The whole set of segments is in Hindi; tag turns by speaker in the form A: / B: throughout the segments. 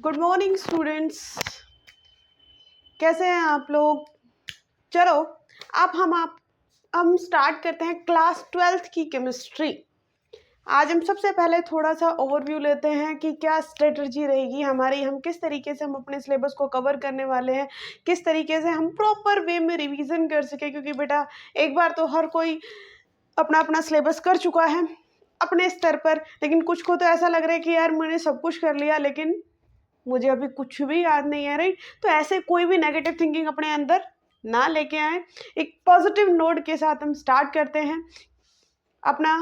A: गुड मॉर्निंग स्टूडेंट्स, कैसे हैं आप लोग। चलो अब हम स्टार्ट करते हैं क्लास 12th की केमिस्ट्री। आज हम सबसे पहले थोड़ा सा ओवरव्यू लेते हैं कि क्या स्ट्रेटजी रहेगी हमारी, हम किस तरीके से हम अपने सिलेबस को कवर करने वाले हैं, किस तरीके से हम प्रॉपर वे में रिवीजन कर सके। क्योंकि बेटा एक बार तो हर कोई अपना अपना सिलेबस कर चुका है अपने स्तर पर, लेकिन कुछ को तो ऐसा लग रहा है कि यार मैंने सब कुछ कर लिया लेकिन मुझे अभी कुछ भी याद नहीं है। राइट, तो ऐसे कोई भी नेगेटिव थिंकिंग अपने अंदर ना लेके आए, एक पॉजिटिव नोट के साथ हम स्टार्ट करते हैं अपना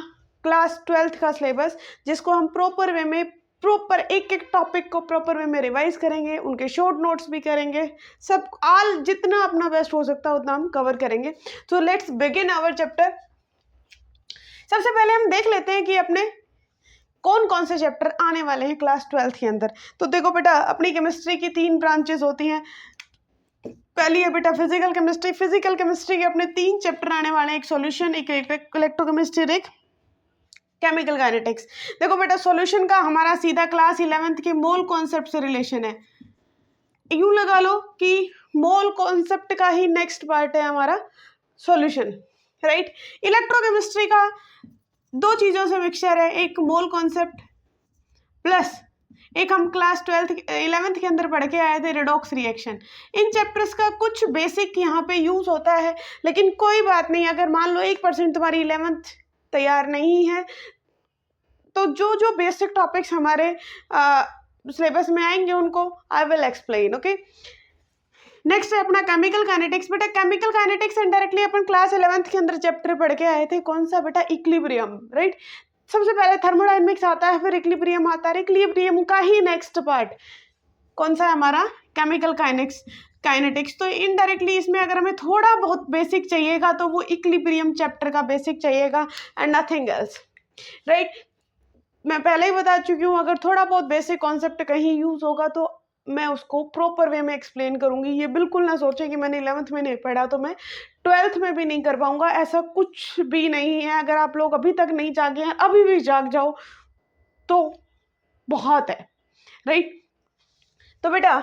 A: क्लास 12th का सिलेबस, जिसको हम प्रॉपर वे में प्रॉपर एक एक टॉपिक को प्रॉपर वे में रिवाइज करेंगे, उनके शॉर्ट नोट्स भी करेंगे, सब आल जितना अपना बेस्ट हो सकता है उतना हम कवर करेंगे। तो लेट्स बिगिन आवर चैप्टर। सबसे पहले हम देख लेते हैं कि अपने कौन कौन से चैप्टर आने वाले हैं क्लास 12th के अंदर। तो देखो बेटा, अपनी केमिस्ट्री की 3 ब्रांचेस होती हैं। पहली है बेटा फिजिकल केमिस्ट्री। फिजिकल केमिस्ट्री के अपने 3 चैप्टर आने वाले हैं, एक सॉल्यूशन, एक इलेक्ट्रोकेमिस्ट्री, एक केमिकल काइनेटिक्स। देखो बेटा, सॉल्यूशन का हमारा सीधा क्लास 11th के मोल कॉन्सेप्ट से रिलेशन है। यूं लगा लो कि मोल कॉन्सेप्ट का ही नेक्स्ट पार्ट है हमारा सॉल्यूशन। राइट, इलेक्ट्रोकेमिस्ट्री का 2 चीज़ों से मिक्सचर है, एक मोल कॉन्सेप्ट प्लस एक हम क्लास 11th के अंदर पढ़ के आए थे रेडॉक्स रिएक्शन। इन चैप्टर्स का कुछ बेसिक यहाँ पे यूज होता है, लेकिन कोई बात नहीं, अगर मान लो 1% तुम्हारी 11th तैयार नहीं है तो जो जो बेसिक टॉपिक्स हमारे सिलेबस में आएंगे उनको आई विल एक्सप्लेन। ओके, नेक्स्ट है अपना केमिकल काइनेटिक्स। बेटा केमिकल काइनेटिक्स इनडायरेक्टली अपन क्लास 11th के अंदर चैप्टर पढ़ के आए थे, कौन सा बेटा, इक्विलिब्रियम। राइट, सबसे पहले थर्मोडायनेमिक्स आता है, फिर इक्विलिब्रियम आता है, इक्विलिब्रियम का ही नेक्स्ट पार्ट कौन सा है हमारा, केमिकल काइनेटिक्स। तो इनडायरेक्टली इसमें अगर हमें थोड़ा बहुत बेसिक चाहिएगा तो वो इक्विलिब्रियम चैप्टर का बेसिक चाहिएगा एंड नथिंग एल्स। राइट, मैं पहले ही बता चुकी हूँ, अगर थोड़ा बहुत बेसिक कॉन्सेप्ट कहीं यूज होगा तो मैं उसको प्रॉपर वे में एक्सप्लेन करूंगी। ये बिल्कुल ना सोचें कि मैंने 11th में नहीं पढ़ा तो मैं 12th में भी नहीं कर पाऊंगा, ऐसा कुछ भी नहीं है। अगर आप लोग अभी तक नहीं जागे हैं, अभी भी जाग जाओ तो बहुत है। राइट, तो बेटा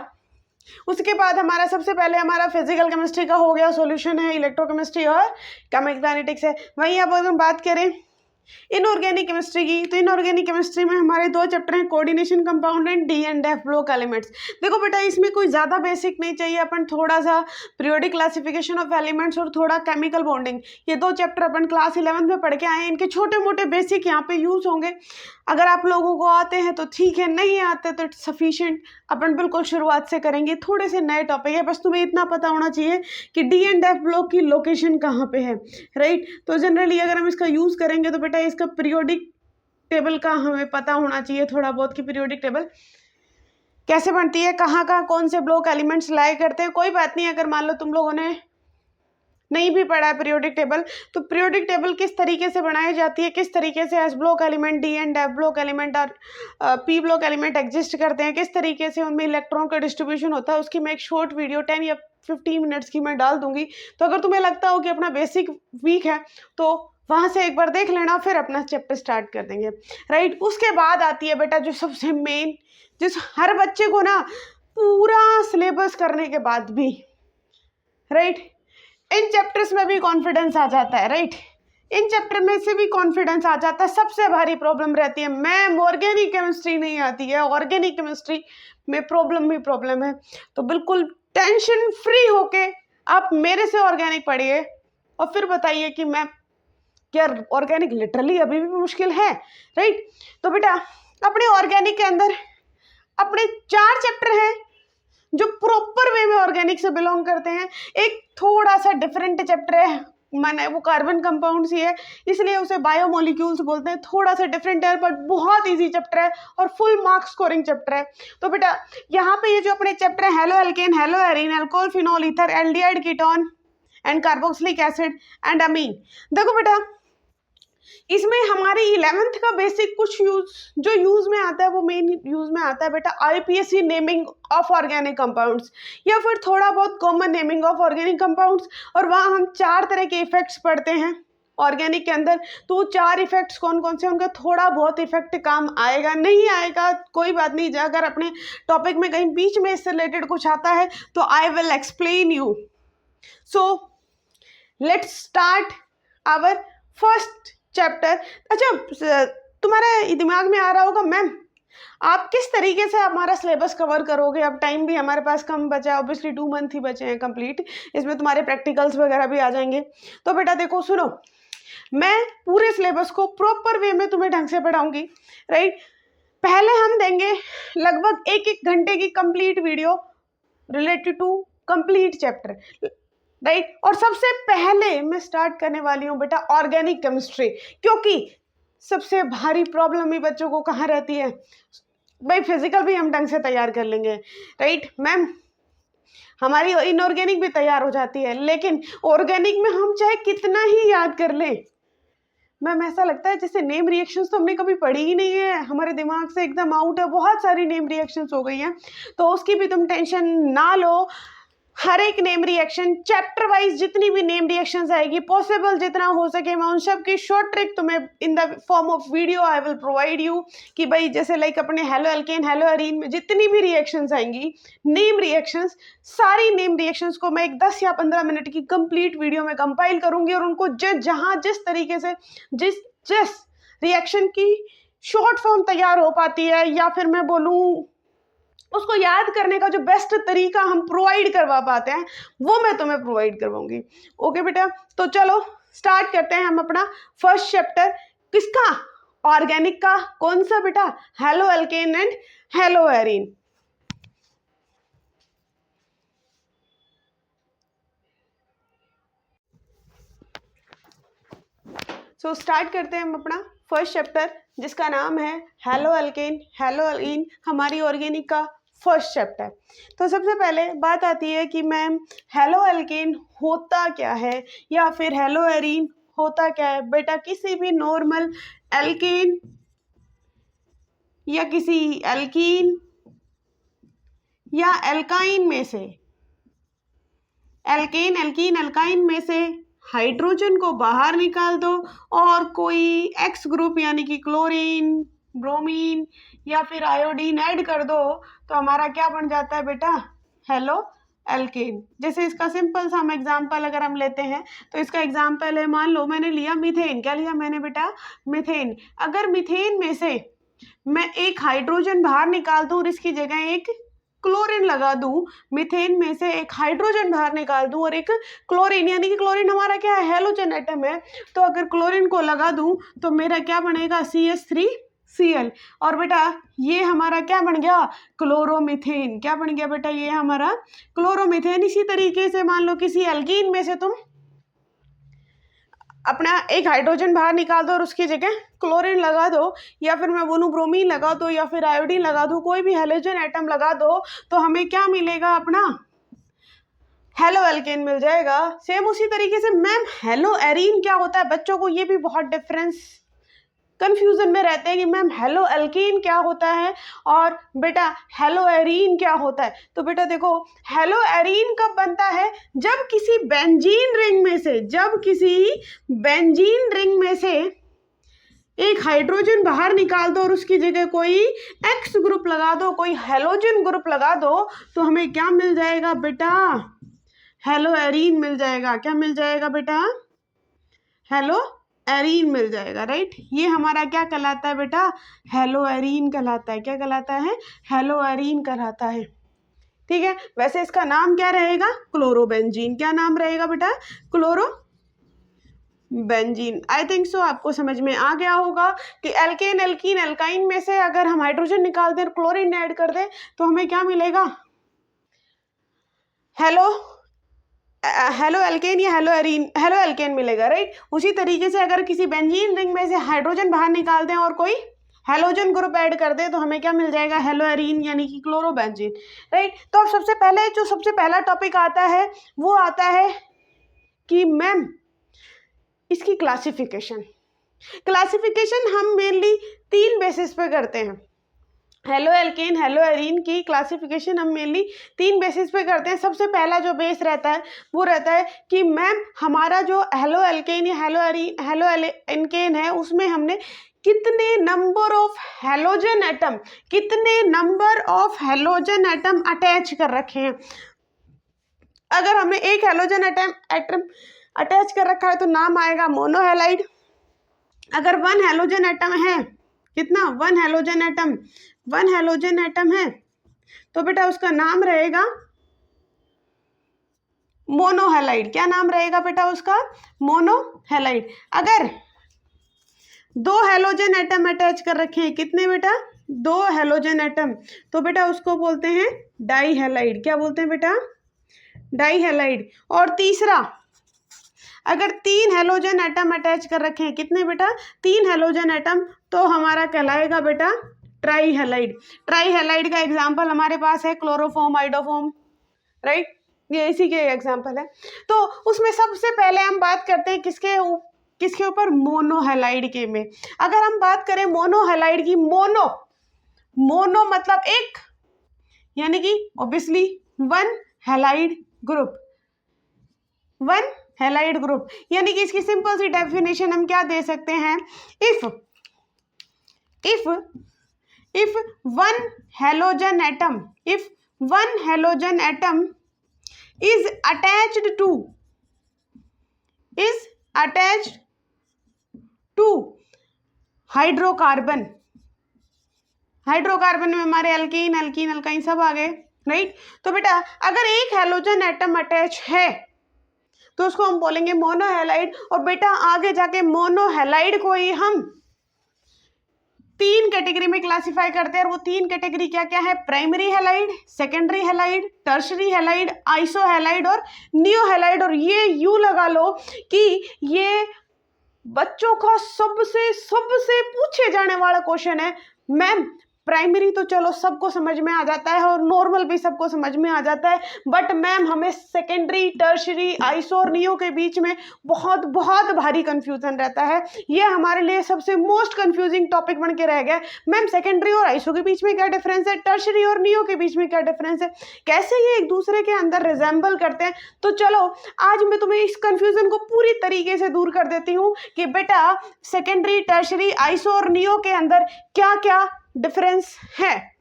A: उसके बाद हमारा सबसे पहले हमारा फिजिकल केमिस्ट्री का हो गया, सॉल्यूशन है, इलेक्ट्रोकेमिस्ट्री और केमिकल काइनेटिक्स है। वहीं अब अगर हम बात करें इनऑर्गेनिक केमिस्ट्री की, तो इनऑर्गेनिक केमिस्ट्री में हमारे 2 चैप्टर हैं, coordination compound and D and F block elements. देखो बेटा इसमें कोई ज़्यादा बेसिक नहीं चाहिए, अपन थोड़ा सा पीरियोडिक क्लासिफिकेशन ऑफ एलिमेंट्स और थोड़ा केमिकल बॉन्डिंग, ये 2 चैप्टर अपन क्लास 11th में पढ़ के आए हैं। इनके छोटे मोटे बेसिक यहाँ पे यूज होंगे, अगर आप लोगों को आते हैं तो ठीक है, नहीं आते तो इट्स सफिशिएंट। अपन बिल्कुल शुरुआत से करेंगे, थोड़े से नए टॉपिक है, बस तुम्हें इतना पता होना चाहिए कि डी एंड एफ ब्लॉक की लोकेशन कहाँ पे है। राइट, तो जनरली अगर हम इसका यूज़ करेंगे तो बेटा इसका पीरियोडिक टेबल का हमें पता होना चाहिए थोड़ा बहुत, कि पीरियोडिक टेबल कैसे बनती है, कहाँ कौन से ब्लॉक एलिमेंट्स लाए करते हैं। कोई बात नहीं, अगर मान लो तुम लोगों ने नहीं भी पढ़ा है पीरियोडिक टेबल, तो पीरियोडिक टेबल किस तरीके से बनाई जाती है, किस तरीके से S block element, D and F block element और पी ब्लॉक एलिमेंट एग्जिस्ट करते हैं, किस तरीके से उनमें इलेक्ट्रॉन का डिस्ट्रीब्यूशन होता है, उसकी मैं एक शॉर्ट वीडियो 10 या 15 मिनट्स की मैं डाल दूंगी। तो अगर तुम्हें लगता हो कि अपना बेसिक वीक है तो वहाँ से एक बार देख लेना, फिर अपना चैप्टर स्टार्ट कर देंगे। राइट, उसके बाद आती है बेटा जो सबसे मेन, जिस हर बच्चे को ना पूरा सिलेबस करने के बाद भी राइट इन चैप्टर्स में भी कॉन्फिडेंस आ जाता है। राइट, इन चैप्टर में से भी कॉन्फिडेंस आ जाता है। सबसे भारी प्रॉब्लम रहती है मैम ऑर्गेनिक केमिस्ट्री नहीं आती है, ऑर्गेनिक केमिस्ट्री में प्रॉब्लम ही प्रॉब्लम है। तो बिल्कुल टेंशन फ्री होके आप मेरे से ऑर्गेनिक पढ़िए और फिर बताइए कि मैम क्या ऑर्गेनिक लिटरली अभी भी मुश्किल है। राइट, तो बेटा अपने ऑर्गेनिक के अंदर अपने 4 चैप्टर हैं जो प्रॉपर वे में ऑर्गेनिक से बिलोंग करते हैं। एक थोड़ा सा डिफरेंट चैप्टर है, माने वो कार्बन कंपाउंड्स ही है इसलिए उसे बायोमोलिक्यूल्स बोलते हैं, थोड़ा सा डिफरेंट है बट बहुत इजी चैप्टर है और फुल मार्क्स स्कोरिंग चैप्टर है। तो बेटा यहाँ पे ये जो अपने चैप्टर है, haloalkane, haloarene, alcohol, phenol, ether, aldehyde, ketone and carboxylic acid and amine. देखो बेटा इसमें हमारे 11th का बेसिक कुछ जो यूज में आता है वो मेन यूज में आता है बेटा IPSC naming of organic compounds, या फिर थोड़ा बहुत common naming of organic compounds. और वहाँ हम 4 तरह के इफेक्ट्स पढ़ते हैं, ऑर्गेनिक के अंदर, तो 4 इफेक्ट्स कौन कौन से, उनका थोड़ा बहुत इफेक्ट काम आएगा, नहीं आएगा कोई बात नहीं। अगर अपने टॉपिक में कहीं बीच में इससे रिलेटेड कुछ आता है तो I will explain you. So let's start our first chapter. अच्छा, तुम्हारे दिमाग में आ रहा होगा मैम आप किस तरीके से हमारा सिलेबस कवर करोगे, अब टाइम भी हमारे पास कम बचा है, ऑब्वियसली 2 मंथ ही बचे हैं कंप्लीट, इसमें तुम्हारे प्रैक्टिकल्स वगैरह भी आ जाएंगे। तो बेटा देखो सुनो, मैं पूरे सिलेबस को प्रॉपर वे में तुम्हें ढंग से पढ़ाऊंगी, राइट। पहले हम देंगे लगभग 1-1 घंटे की complete video related to complete chapter, right. और सबसे पहले मैं स्टार्ट करने वाली हूँ बेटा ऑर्गेनिक केमिस्ट्री, क्योंकि सबसे भारी प्रॉब्लम ही बच्चों को कहाँ रहती है भाई, फिजिकल भी हम ढंग से तैयार कर लेंगे, राइट मैम, हमारी इनऑर्गेनिक भी तैयार हो जाती है, लेकिन ऑर्गेनिक में हम चाहे कितना ही याद कर लें मैम, ऐसा लगता है जैसे नेम रिएक्शंस तो हमने कभी पढ़ी ही नहीं है, हमारे दिमाग से एकदम आउट है, बहुत सारी नेम रिएक्शंस हो गई हैं। तो उसकी भी तुम टेंशन ना लो, हर एक नेम रिएक्शन चैप्टर वाइज जितनी भी नेम रिएक्शंस आएगी पॉसिबल जितना हो सके मैं उन सब की शॉर्ट ट्रिक तुम्हें in the form of video I will provide you, कि भाई जैसे लाइक अपने हेलो एल्केन हेलो एरीन में जितनी भी रिएक्शंस आएंगी नेम रिएक्शंस, सारी नेम रिएक्शंस को मैं एक 10 या 15 मिनट की कंप्लीट वीडियो में कंपाइल करूंगी, और उनको जहाँ जिस तरीके से जिस रिएक्शन की शॉर्ट फॉर्म तैयार हो पाती है, या फिर मैं बोलूँ उसको याद करने का जो बेस्ट तरीका हम प्रोवाइड करवा पाते हैं, वो मैं तुम्हें प्रोवाइड करवाऊंगी। ओके बेटा, तो चलो स्टार्ट करते हैं हम अपना फर्स्ट चैप्टर, किसका, ऑर्गेनिक का, कौन सा बेटा, halo alkane and hello arene. So start करते हैं हम अपना फर्स्ट चैप्टर, जिसका नाम है हेलो एल्केन हेलो एरीन, हमारी ऑर्गेनिक का फर्स्ट चैप्टर। तो सबसे पहले बात आती है कि मैम हेलो एल्केन होता क्या है, या फिर हेलो एरीन होता क्या है। बेटा किसी भी नॉर्मल एल्केन या किसी एल्कीन या एल्काइन में से, एल्केन एल्कीन एल्काइन में से हाइड्रोजन को बाहर निकाल दो और कोई एक्स ग्रुप यानी कि क्लोरीन, ब्रोमीन या फिर आयोडीन ऐड कर दो, तो हमारा क्या बन जाता है बेटा, हेलो एल्केन। जैसे इसका सिंपल सा हम एग्जांपल अगर हम लेते हैं तो इसका एग्जांपल है, मान लो मैंने लिया मीथेन, क्या लिया मैंने बेटा, मीथेन। अगर मीथेन में से मैं एक हाइड्रोजन बाहर निकाल दूं और इसकी जगह एक क्लोरीन लगा दूं, मीथेन में से एक हाइड्रोजन बाहर निकाल दूं और एक क्लोरीन, यानी कि क्लोरीन हमारा क्या है, हेलोजन एटम है, तो अगर क्लोरीन को लगा दूं तो मेरा क्या बनेगा, CH3Cl। और बेटा ये हमारा क्या बन गया, क्लोरोमीथेन। क्या बन गया बेटा, ये हमारा क्लोरोमीथेन। इसी तरीके से मान लो किसी एल्कीन में से तुम अपना एक हाइड्रोजन बाहर निकाल दो और उसकी जगह क्लोरीन लगा दो, या फिर मैं बोलूँ ब्रोमीन लगा दो, या फिर आयोडीन लगा दो, कोई भी हेलोजन एटम लगा दो, तो हमें क्या मिलेगा, अपना हेलो एल्केन मिल जाएगा। सेम उसी तरीके से मैम हेलो एरीन क्या होता है, बच्चों को ये भी बहुत डिफरेंस कंफ्यूजन में रहते हैं कि मैम हेलो एल्कीन क्या होता है और बेटा हेलो एरीन क्या होता है। तो बेटा देखो हेलो एरीन कब बनता है, जब किसी बेंजीन रिंग में से एक हाइड्रोजन बाहर निकाल दो और उसकी जगह कोई एक्स ग्रुप लगा दो, कोई हेलोजन ग्रुप लगा दो, तो हमें क्या मिल जाएगा बेटा, हेलो एरीन मिल जाएगा। क्या मिल जाएगा बेटा, हेलो एरीन मिल जाएगा, राइट। ये हमारा क्या कहलाता है बेटा, हेलो एरीन कहलाता है। क्या कहलाता है, हेलो एरीन कहलाता है, ठीक है। वैसे इसका नाम क्या रहेगा, क्लोरोबेंजीन। क्या नाम रहेगा बेटा, क्लोरोबेंजीन। आई थिंक सो आपको समझ में आ गया होगा कि एल्केन एल्कीन एल्काइन में से अगर हम हाइड्रोजन निकाल दें और क्लोरीन ऐड कर दें तो हमें क्या मिलेगा, हेलो एल्केन या हेलो एल्केन मिलेगा, राइट। उसी तरीके से अगर किसी बेंजीन रिंग में से हाइड्रोजन बाहर निकाल दें और कोई हेलोजन ग्रुप ऐड कर दे तो हमें क्या मिल जाएगा, हेलो एरीन यानी कि क्लोरोबेंजीन, राइट। तो अब सबसे पहला टॉपिक आता है वो आता है कि मैम इसकी क्लासिफिकेशन हम मेनली 3 बेसिस पे करते हैं। हेलो एल्केन हेलो एरीन की क्लासिफिकेशन हम मेनली 3 बेसिस पे करते हैं। सबसे पहला जो बेस रहता है वो रहता है कि मैम हमारा जो हेलो एल्केन या हेलो एल्केन है उसमें हमने कितने number of halogen atom attach कर रखे हैं। अगर हमने एक हेलोजन एटम अटैच कर रखा है तो नाम आएगा मोनोहेलाइड। अगर 1 हेलोजन एटम है, कितना 1 हेलोजन एटम है तो बेटा उसका नाम रहेगा मोनोहेलाइड। क्या नाम रहेगा बेटा उसका? मोनोहेलाइड। अगर 2 हेलोजन एटम अटैच कर रखे हैं, कितने बेटा? 2 हेलोजन एटम, तो बेटा उसको बोलते हैं डाईहेलाइड। क्या बोलते हैं बेटा? डाईहेलाइड। और तीसरा, अगर 3 हेलोजन एटम अटैच कर रखे हैं, कितने बेटा? 3 हेलोजन एटम, तो हमारा कहलाएगा बेटा ट्राईहेलाइड। ट्राईहेलाइड का एग्जांपल हमारे पास है क्लोरोफॉर्म, आइडोफॉर्म, राइट? ये इसी के एग्जांपल है। तो उसमें सबसे पहले हम बात करते हैं किसके ऊपर? मोनोहेलाइड के में। अगर हम बात करें मोनोहेलाइड की, मोनो मतलब एक, यानी कि obviously 1 halide group, 1 halide group, यानी कि इसकी सिंपल सी डेफिनेशन हम क्या दे सकते हैं? If 1 halogen atom is attached to hydrocarbon में हमारे अल्कीन अल्काइन सब आ गए, राइट? तो बेटा अगर एक हेलोजन एटम अटैच है तो उसको हम बोलेंगे मोनोहेलाइड। और बेटा आगे जाके मोनोहेलाइड को ही हम 3 कैटेगरी में क्लासिफाई करते हैं। और वो 3 कैटेगरी क्या क्या है? Primary halide, secondary halide, tertiary halide, isohalide और नियोहेलाइड। और ये यूं लगा लो कि ये बच्चों का सबसे पूछे जाने वाला क्वेश्चन है। मैम प्राइमरी तो चलो सबको समझ में आ जाता है और नॉर्मल भी सबको समझ में आ जाता है, बट मैम हमें सेकेंडरी, टर्शरी, आइसो और नियो के बीच में बहुत भारी कंफ्यूजन रहता है। ये हमारे लिए सबसे मोस्ट कंफ्यूजिंग टॉपिक बन के रह गया। मैम सेकेंडरी और आइसो के बीच में क्या डिफरेंस है? टर्शरी और नियो के बीच में क्या डिफरेंस है? कैसे ये एक दूसरे के अंदर रिजेंबल करते हैं? तो चलो आज मैं तुम्हें इस कंफ्यूजन को पूरी तरीके से दूर कर देती हूँ कि बेटा सेकेंडरी, टर्शरी, आइसो और नियो के अंदर क्या क्या डिफरेंस है।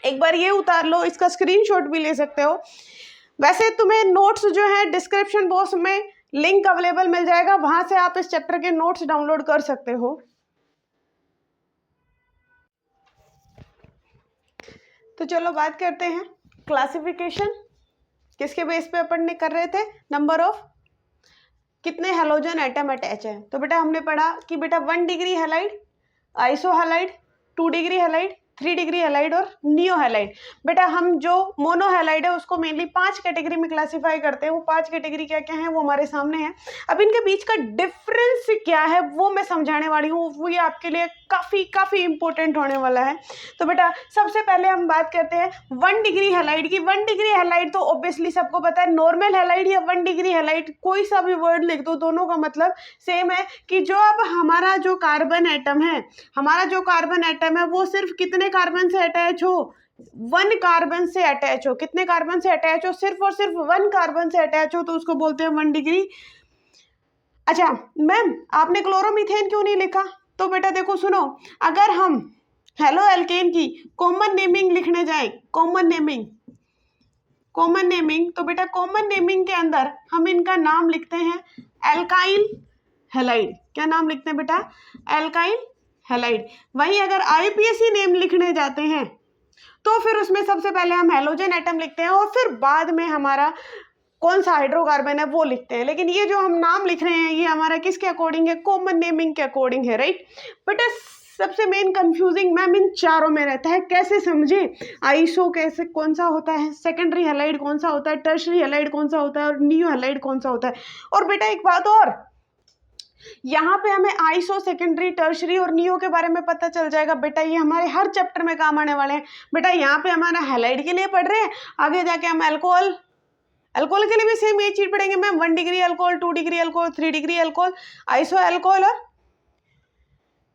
A: एक बार ये उतार लो, इसका स्क्रीनशॉट भी ले सकते हो। वैसे तुम्हें नोट्स जो है डिस्क्रिप्शन बॉक्स में लिंक अवेलेबल मिल जाएगा, वहां से आप इस चैप्टर के नोट्स डाउनलोड कर सकते हो। तो चलो बात करते हैं क्लासिफिकेशन। किसके बेस पे अपन ने कर रहे थे? नंबर ऑफ कितने हेलोजन एटम अटैच है। तो बेटा हमने पढ़ा कि बेटा 1 degree halide, iso halide, 2 degree halide, 3 degree halide और नियो हेलाइड। बेटा हम जो मोनो हेलाइड है उसको मेनली 5 कैटेगरी में क्लासिफाई करते हैं। वो 5 कैटेगरी क्या क्या है वो हमारे सामने है। अब इनके बीच का डिफरेंस क्या है वो मैं समझाने वाली हूँ, वो ये आपके लिए काफी इंपॉर्टेंट होने वाला है। तो बेटा सबसे पहले हम बात करते हैं 1 डिग्री हेलाइड की। 1 डिग्री हेलाइड तो ऑब्वियसली सबको पता है, नॉर्मल हेलाइड या 1 डिग्री हेलाइड कोई सा भी वर्ड लिख दो, दोनों का मतलब सेम है कि जो अब हमारा जो कार्बन एटम है वो सिर्फ कितने कार्बन से अटैच हो? 1 कार्बन से अटैच हो। कितने कार्बन से अटैच हो? सिर्फ और सिर्फ 1 कार्बन से अटैच हो, तो उसको बोलते हैं 1 डिग्री। अच्छा मैम आपने क्लोरोमीथेन क्यों नहीं लिखा? तो बेटा देखो सुनो, अगर हम हेलो एल्केन की कॉमन नेमिंग लिखने जाएं, कॉमन नेमिंग, तो बेटा कॉमन नेमिंग के अंदर हम इनका नाम लिखते हैं एल्काइल हेलाइड। क्या नाम लिखते हैं बेटा? Alkyl halide. वहीं अगर आईपीएसी नेम लिखने जाते हैं तो फिर उसमें सबसे पहले हम हेलोजन एटम लिखते हैं और फिर बाद में हमारा कौन सा हाइड्रोकार्बन है वो लिखते हैं। लेकिन ये जो हम नाम लिख रहे हैं ये हमारा किसके अकॉर्डिंग है? कॉमन नेमिंग के अकॉर्डिंग है, राइट? बट सबसे मेन कंफ्यूजिंग मैम इन चारों में रहता है। कैसे समझे? आइसो कैसे कौन सा होता है, सेकेंडरी हेलाइड कौन सा होता है, टर्शरी हेलाइड कौन सा होता है और नियो हेलाइड कौन सा होता है। और बेटा एक बात और, यहाँ पे हमें आइसो, सेकेंडरी, टर्शरी और नियो के बारे में पता चल जाएगा। बेटा ये हमारे हर चैप्टर में काम आने वाले हैं। बेटा यहाँ पे हमारा हेलाइड के लिए पढ़ रहे हैं, आगे जाके हम अल्कोहल के लिए भी सेम ये चीज पढ़ेंगे ma'am. 1 degree alcohol, 2 degree alcohol, 3 degree alcohol, iso alcohol और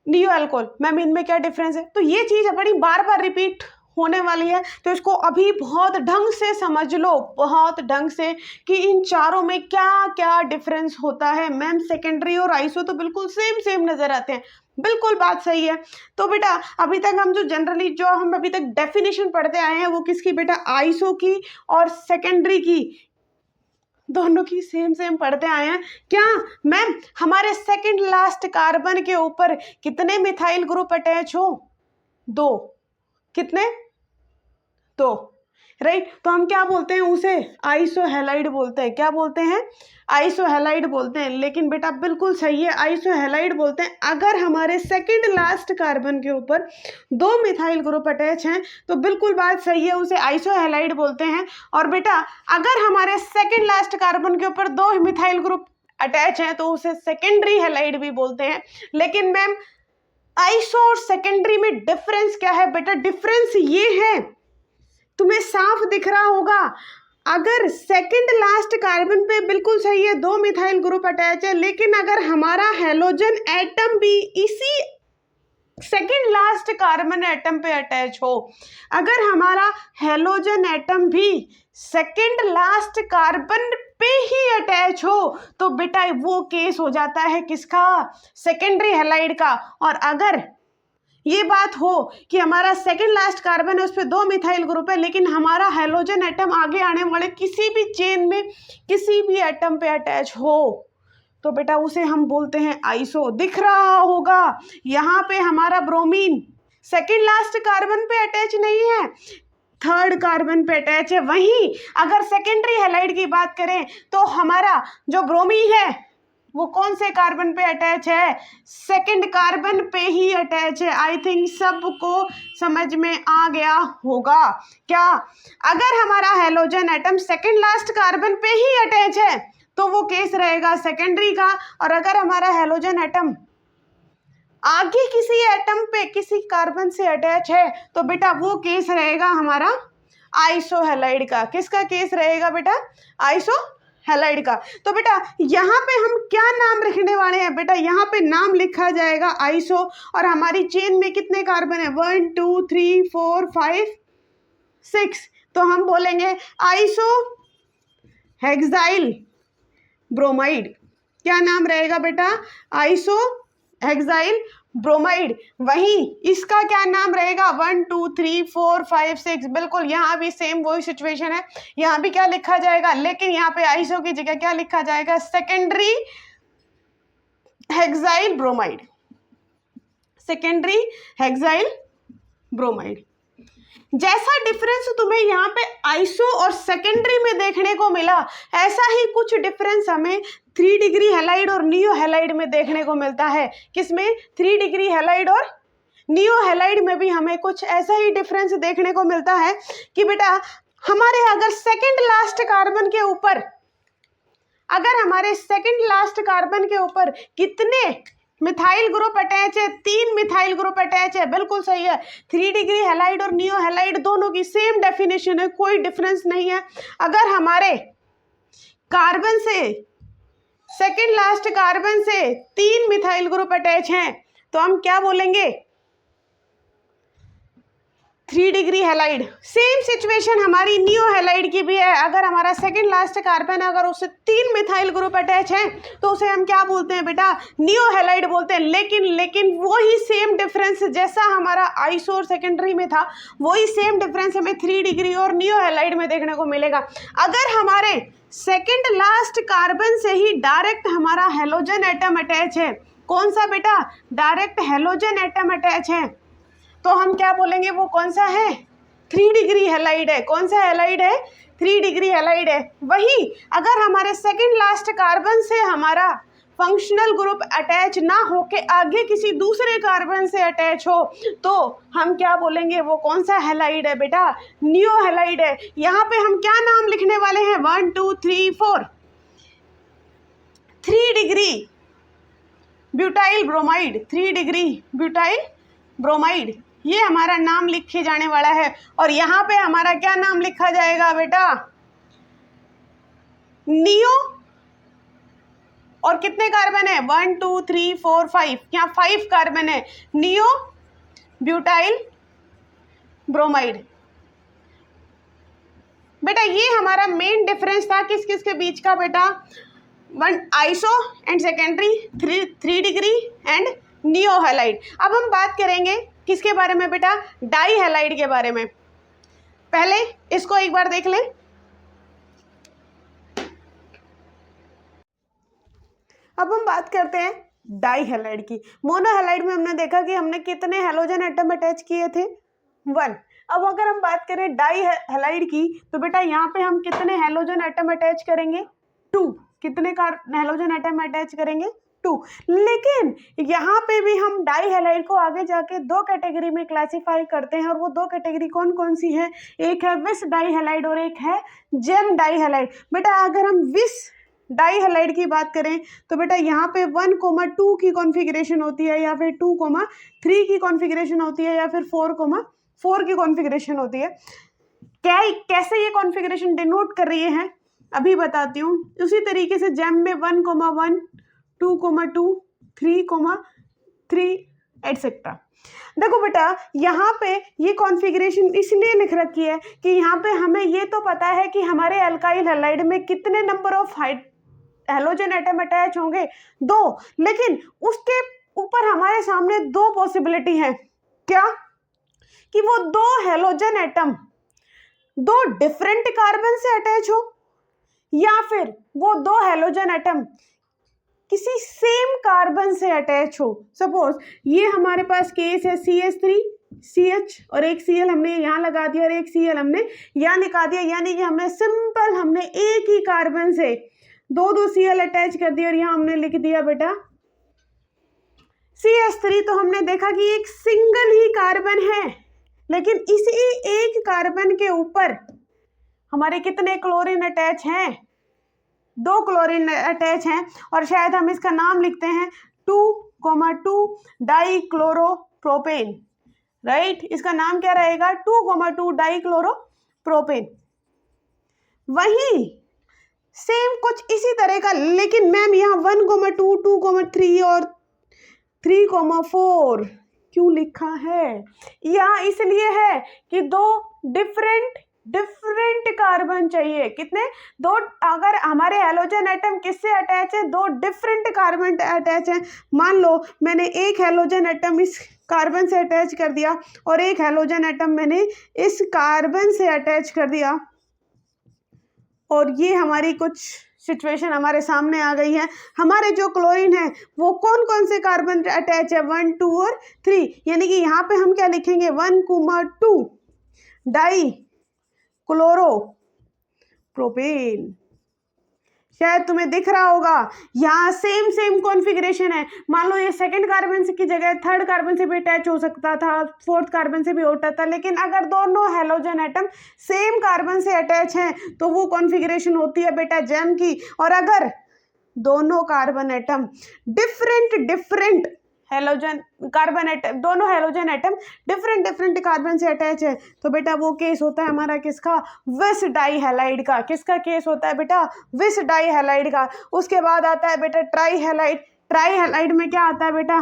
A: नियो अल्कोहल। मैम इनमें क्या डिफरेंस है? तो ये चीज़ बड़ी बार बार रिपीट होने वाली है, तो इसको अभी बहुत ढंग से समझ लो, बहुत ढंग से, कि इन चारों में क्या क्या डिफरेंस होता है। मैम सेकेंडरी और आइसो तो बिल्कुल सेम सेम नजर आते हैं, बिल्कुल बात सही है। तो बेटा अभी तक हम जो हम अभी तक डेफिनेशन पढ़ते आए हैं वो किसकी बेटा? आइसो की और सेकेंडरी की, दोनों की सेम सेम पढ़ते आए हैं। क्या मैम हमारे सेकंड लास्ट कार्बन के ऊपर कितने मिथाइल ग्रुप अटैच हो? 2। कितने? 2, राइट। तो हम क्या बोलते हैं? उसे आइसोहेलाइड बोलते हैं। क्या बोलते हैं? आइसोहेलाइड बोलते हैं। लेकिन बेटा बिल्कुल सही है, आइसोहेलाइड बोलते हैं अगर हमारे सेकंड लास्ट कार्बन के ऊपर 2 मिथाइल ग्रुप अटैच हैं, तो बिल्कुल बात सही है, उसे आइसोहेलाइड बोलते हैं। और बेटा अगर हमारे सेकंड लास्ट कार्बन के ऊपर 2 मिथाइल ग्रुप अटैच हैं तो उसे सेकेंडरी हेलाइड भी बोलते हैं। लेकिन मैम आइसो और सेकेंडरी में डिफरेंस क्या है बेटा? डिफरेंस ये है, तुम्हें साफ दिख रहा होगा, अगर सेकंड लास्ट कार्बन पे बिल्कुल सही है 2 मिथाइल ग्रुप अटैच है, लेकिन अगर हमारा हेलोजन एटम भी इसी सेकंड लास्ट कार्बन एटम पे अटैच हो, अगर हमारा हेलोजन एटम भी सेकंड लास्ट कार्बन पे ही अटैच हो, तो बेटा वो केस हो जाता है किसका? सेकेंडरी हेलाइड का। और अगर ये बात हो कि हमारा सेकंड लास्ट कार्बन है उस पर 2 मिथाइल ग्रुप है, लेकिन हमारा हेलोजन एटम आगे आने वाले किसी भी चेन में किसी भी एटम पे अटैच हो, तो बेटा उसे हम बोलते हैं आइसो। दिख रहा होगा यहाँ पे हमारा ब्रोमीन सेकंड लास्ट कार्बन पे अटैच नहीं है, थर्ड कार्बन पे अटैच है। वहीं अगर सेकेंडरी हेलाइड की बात करें तो हमारा जो ब्रोमीन है वो कौन से कार्बन पे अटैच है? सेकंड कार्बन पे ही अटैच है। आई थिंक सबको समझ में आ गया होगा। क्या अगर हमारा halogen atom second last carbon पे ही अटैच है तो वो केस रहेगा सेकेंडरी का, और अगर हमारा हेलोजन एटम आगे किसी एटम पे किसी कार्बन से अटैच है तो बेटा वो केस रहेगा हमारा आइसोहेलाइड का। किसका केस रहेगा बेटा? आइसोहेलाइड का। तो बेटा यहाँ पे हम क्या नाम लिखने वाले हैं? बेटा यहाँ पे नाम लिखा जाएगा आइसो, और हमारी चेन में कितने कार्बन है? 1 2 3 4 5 6, तो हम बोलेंगे आइसो हेक्साइल ब्रोमाइड। क्या नाम रहेगा बेटा? Iso hexyl bromide. वहीं इसका क्या नाम रहेगा? 1 2 3 4 5 6, बिल्कुल यहाँ भी सेम वही सिचुएशन है, यहाँ भी क्या लिखा जाएगा, लेकिन यहाँ पे आइसो की जगह क्या लिखा जाएगा? Secondary hexyl bromide. Secondary hexyl bromide. जैसा डिफरेंस तुम्हें यहाँ पे आइसो और सेकेंडरी में देखने को मिला, ऐसा ही कुछ डिफरेंस हमें 3 डिग्री हेलाइड और नियो हेलाइड में देखने को मिलता है। किसमें? 3 डिग्री हेलाइड और नियो हेलाइड में भी हमें कुछ ऐसा ही डिफरेंस देखने को मिलता है कि बेटा हमारे अगर सेकंड लास्ट कार्बन के ऊपर, अगर हमारे सेकंड लास्ट कार्बन के ऊपर कितने मिथाइल ग्रुप अटैच है? 3 मिथाइल ग्रुप अटैच है, बिल्कुल सही है। 3 डिग्री हेलाइड और नियो हेलाइड दोनों की सेम डेफिनेशन है, कोई डिफरेंस नहीं है। अगर हमारे कार्बन से सेकंड लास्ट कार्बन से 3 मिथाइल ग्रुप अटैच हैं तो हम क्या बोलेंगे? 3 डिग्री हेलाइड। सेम सिचुएशन हमारी नियो हेलाइड की भी है। अगर हमारा सेकंड लास्ट कार्बन है, अगर उससे 3 मिथाइल ग्रुप अटैच हैं तो उसे हम क्या बोलते हैं बेटा? नियो हेलाइड बोलते हैं। लेकिन वही सेम डिफरेंस जैसा हमारा आइसो और सेकेंडरी में था, वही सेम डिफरेंस हमें 3 डिग्री और नियो हेलाइड में देखने को मिलेगा। अगर हमारे सेकेंड लास्ट कार्बन से ही डायरेक्ट हमारा हेलोजन एटम अटैच है, कौन सा बेटा? डायरेक्ट हेलोजन एटम अटैच है, तो हम क्या बोलेंगे? वो कौन सा है? 3 डिग्री हेलाइड है। कौन सा हेलाइड है? 3 डिग्री हेलाइड है। वहीं अगर हमारे सेकंड लास्ट कार्बन से हमारा फंक्शनल ग्रुप अटैच ना होके आगे किसी दूसरे कार्बन से अटैच हो तो हम क्या बोलेंगे? वो कौन सा हेलाइड है बेटा? नियो हेलाइड है। यहाँ पे हम क्या नाम लिखने वाले हैं? 1 2 3 4, 3 degree butyl bromide. 3 degree butyl bromide, ये हमारा नाम लिखे जाने वाला है। और यहाँ पे हमारा क्या नाम लिखा जाएगा बेटा? नियो और कितने कार्बन है, 1 2 3 4 5, यहाँ 5 कार्बन है, नियो ब्यूटाइल ब्रोमाइड। बेटा ये हमारा मेन डिफरेंस था किस किस के बीच का बेटा, one iso and secondary 3 degree and neo halide. अब हम बात करेंगे किसके बारे में बेटा, डाई हैलाइड के बारे में। पहले इसको एक बार देख लें। अब हम बात करते हैं डाई हैलाइड की। मोनो हैलाइड में हमने देखा कि हमने कितने हैलोजन एटम अटैच किए थे, 1। अब अगर हम बात करें डाई हैलाइड की तो बेटा यहाँ पे हम कितने हैलोजन एटम अटैच करेंगे, 2। कितने हैलोजन एटम अटैच करेंगे, 2। लेकिन यहाँ पे भी हम डाई हैलाइड को आगे जाके 2 कैटेगरी में क्लासिफाई करते हैं, और वो 2 कैटेगरी कौन कौन सी है, एक है विस डाई हैलाइड और एक है जेम डाई हैलाइड। बेटा अगर हम विस डाई हैलाइड की बात करें तो बेटा यहाँ पे 1,2 की कॉन्फ़िगरेशन होती है, या फिर 2,3 की कॉन्फ़िगरेशन होती है, या फिर 4,4 की कॉन्फ़िगरेशन होती है। कैसे ये कॉन्फ़िगरेशन डिनोट कर रही है अभी बताती हूँ। उसी तरीके से जेम में 1,1 2,2 3,3 एटसेट्रा। देखो बेटा यहाँ पे ये कॉन्फ़िगरेशन इसलिए लिख रखी है कि यहाँ पे हमें ये तो पता है कि हमारे अल्काइल हैलाइड में कितने number of halogen atom attach होंगे, 2। लेकिन उसके ऊपर हमारे सामने 2 पॉसिबिलिटी हैं, क्या, कि वो 2 हैलोजन एटम 2 डिफरेंट कार्बन से अटैच हो, या फिर वो 2 हैलोजन एटम किसी सेम कार्बन से अटैच हो। सपोज ये हमारे पास केस है CH3CH और एक Cl हमने यहाँ लगा दिया और एक Cl हमने यहाँ लगा दिया, यानी कि हमने एक ही कार्बन से 2 Cl अटैच कर दिया और यहाँ हमने लिख दिया बेटा CH3। तो हमने देखा कि एक सिंगल ही कार्बन है, लेकिन इसी एक कार्बन के ऊपर हमारे कितने क्लोरीन अटैच हैं, 2 क्लोरीन अटैच हैं, और शायद हम इसका नाम लिखते हैं 2,2 डाइक्लोरोप्रोपेन, राइट। इसका नाम क्या रहेगा, 2,2 डाइक्लोरोप्रोपेन। वही सेम कुछ इसी तरह का, लेकिन मैम यहाँ 1,2 2,3 और 3,4 क्यों लिखा है, यहाँ इसलिए है कि 2 डिफरेंट कार्बन चाहिए। कितने, 2। अगर हमारे हैलोजन एटम किससे अटैच है, 2 डिफरेंट कार्बन अटैच है। मान लो मैंने एक हैलोजन एटम इस कार्बन से अटैच कर दिया और एक हैलोजन एटम मैंने इस कार्बन से अटैच कर दिया, और ये हमारी कुछ सिचुएशन हमारे सामने आ गई है। हमारे जो क्लोरीन है वो कौन कौन से कार्बन अटैच है, 1 2 और 3, यानी कि यहाँ पे हम क्या लिखेंगे, 1,2 डाई क्लोरोप्रोपेन। शायद तुम्हें दिख रहा होगा यहाँ सेम कॉन्फ़िगरेशन है। मान लो ये सेकंड कार्बन की जगह थर्ड कार्बन से भी अटैच हो सकता था, फोर्थ कार्बन से भी होता था, लेकिन अगर दोनों हैलोजन एटम सेम कार्बन से अटैच हैं तो वो कॉन्फ़िगरेशन होती है बेटा जेम की। और अगर दोनों carbon atom different halogen carbon atom, दोनों हैलोजन एटम डिफरेंट कार्बन से अटैच है, तो बेटा वो केस होता है हमारा किसका, विस डाई हैलाइड का। किसका केस होता है बेटा, विस डाई हैलाइड का। उसके बाद आता है बेटा ट्राई हैलाइड। ट्राई हैलाइड में क्या आता है बेटा,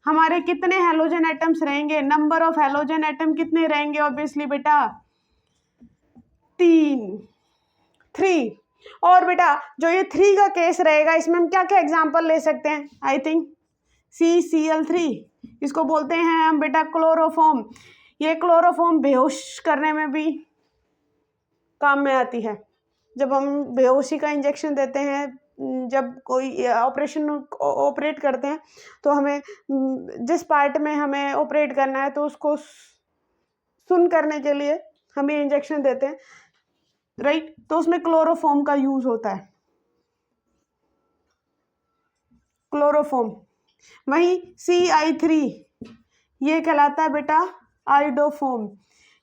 A: हमारे कितने हैलोजन एटम्स रहेंगे, नंबर ऑफ हैलोजन एटम कितने रहेंगे, ऑब्वियसली बेटा 3। और बेटा जो ये 3 का केस रहेगा, इसमें हम क्या क्या एग्जाम्पल ले सकते हैं, आई थिंक CCl3, इसको बोलते हैं हम बेटा क्लोरोफॉर्म। ये क्लोरोफॉर्म बेहोश करने में भी काम में आती है। जब हम बेहोशी का इंजेक्शन देते हैं, जब कोई ऑपरेट करते हैं, तो हमें जिस पार्ट में हमें ऑपरेट करना है तो उसको सुन करने के लिए हम ये इंजेक्शन देते हैं, राइट। तो उसमें क्लोरोफॉर्म का यूज होता है, क्लोरोफॉर्म। वहीं CI3 ये कहलाता है बेटा आइडोफॉर्म।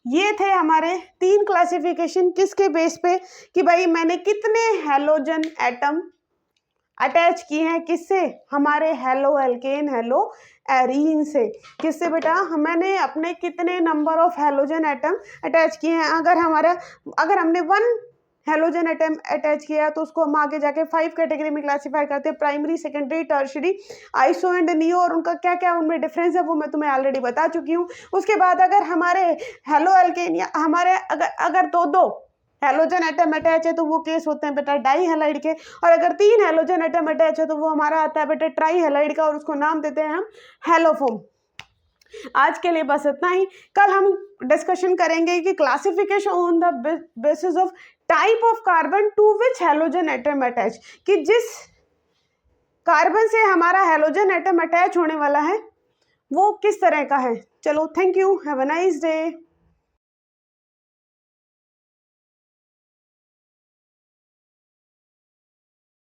A: ये थे हमारे 3 क्लासिफिकेशन, किसके बेस पे, कि भाई मैंने कितने हैलोजन एटम अटैच किए हैं, किससे, हमारे हेलो एल्केन हेलो एरीन से। किससे बेटा, मैंने अपने कितने number of halogen atom attach किए हैं। अगर हमने 1 हेलोजन एटम अटैच किया तो उसको हम आगे जाके 5 कैटेगरी में क्लासीफाई करते हैं, primary, secondary, tertiary, iso and neo, और उनका क्या क्या उनमें डिफरेंस है वो मैं तुम्हें ऑलरेडी बता चुकी हूँ। उसके बाद अगर हमारे हेलो एल्केन या हमारे अगर दो हेलोजन एटम अटैच है तो वो केस होते हैं बेटा डाई हेलाइड के, और अगर 3 हेलोजन एटम अटैच है तो वो हमारा आता है बेटा ट्राई हेलाइड का, और उसको नाम देते हैं हम हेलोफोम। आज के लिए बस इतना ही। कल हम डिस्कशन करेंगे कि classification on the basis of type of carbon to which halogen atom attach, कि जिस कार्बन से हमारा हेलोजन एटम अटैच होने वाला है वो किस तरह का है। चलो, thank you, have a nice day.